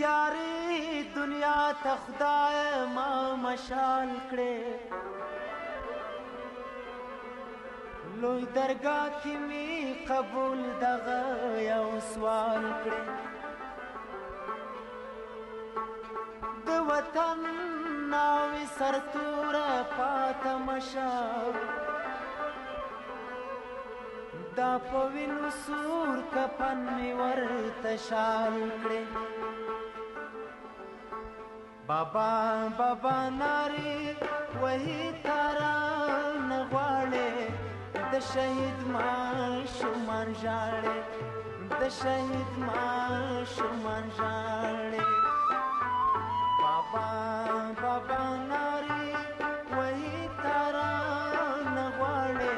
تیاری دنیا ته خدای ما مشال کړې لوی درگاه کې می قبول دغه یو سوال کړې د وطن ناوې سرتوره پاته مشه دا په وینو سور کفن مې ورته شال کړې بابا بابا نارې وهي تارانه غواړې د شهید ماشومان ژاړې د شهید ماشومان ژاړې بابا بابا نارې وهي تارانه غواړې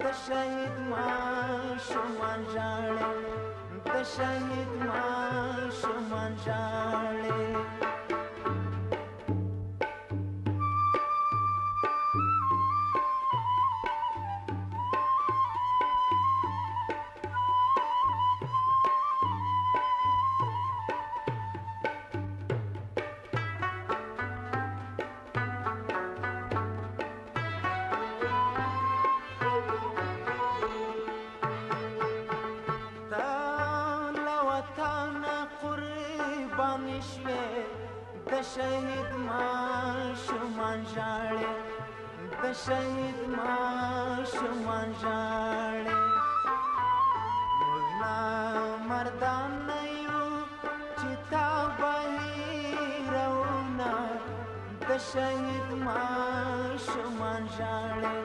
د شهید ماشومان ژاړې د شهید ماشومان ژاړې قربانی شوې د شهید ماشومان ژاړې د شهید ماشومان ژاړې موږ نامردان نه یو چې تا بهیرونه د شهید ماشومان ژاړې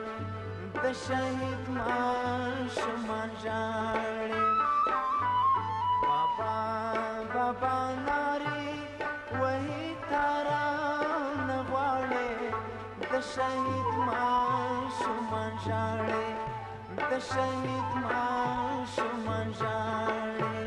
د شهید ماشومان ژاړې بابا بابا نارې وهي تارانه غواړې د شهید ماشومان ژاړې د شهید ماشومان ژاړې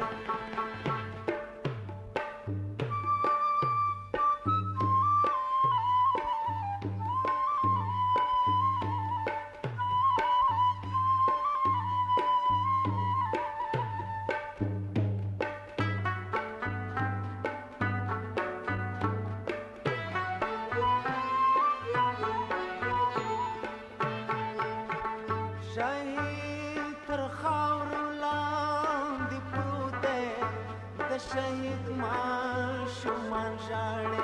شهید تر خاورو لاندې پروت دی د شهید ماشومان ژاړې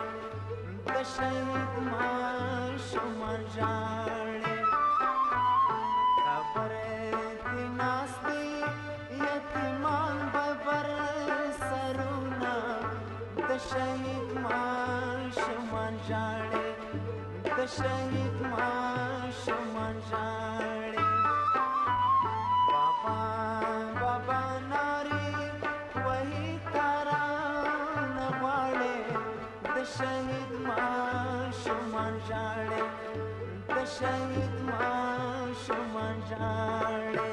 د شهید ماشومان ژاړې قبر کې ناست دي یتیمان به بر سرونه د شهید ماشومان ژاړې د شهید ماشومان ژاړې بابا نارې وهي تارانه غواړې د شهید ماشومان ژاړې د شهید ماشومان ژاړې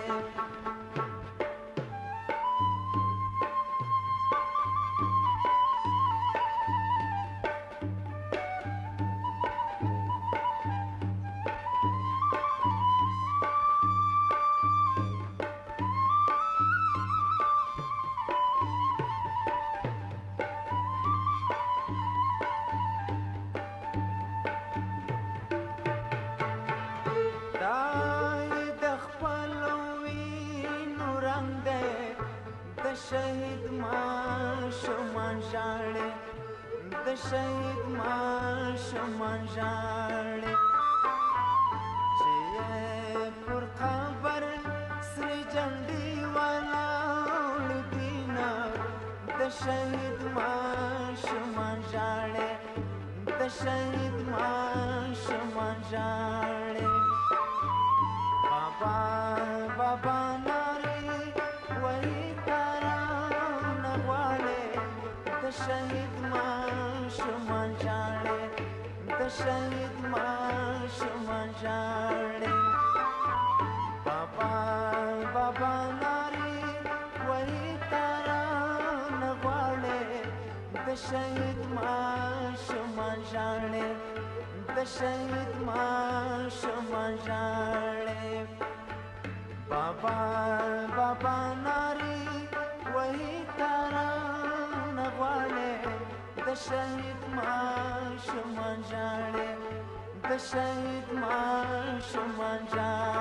د خپلو وینو رنګ دی د شهید ماشومان ژاړې د شهید ماشومان ژاړې چې پر قبر سرې جنډې ولاړ دینه د شهید ماشومان ژاړې د شهید ماشومان ژاړې بابا بابا نارې وهي تارانه غواړې د شهید ماشومان ژاړې د شهید ماشومان ژاړې بابا بابا نارې وهي تارانه غواړې د شهید ماشومان ژاړې د شهید ماشومان ژاړې بابا بابا نارې وهي تارانه غواړې شهید ماشومان ژاړي د شهید ماشومان ژاړي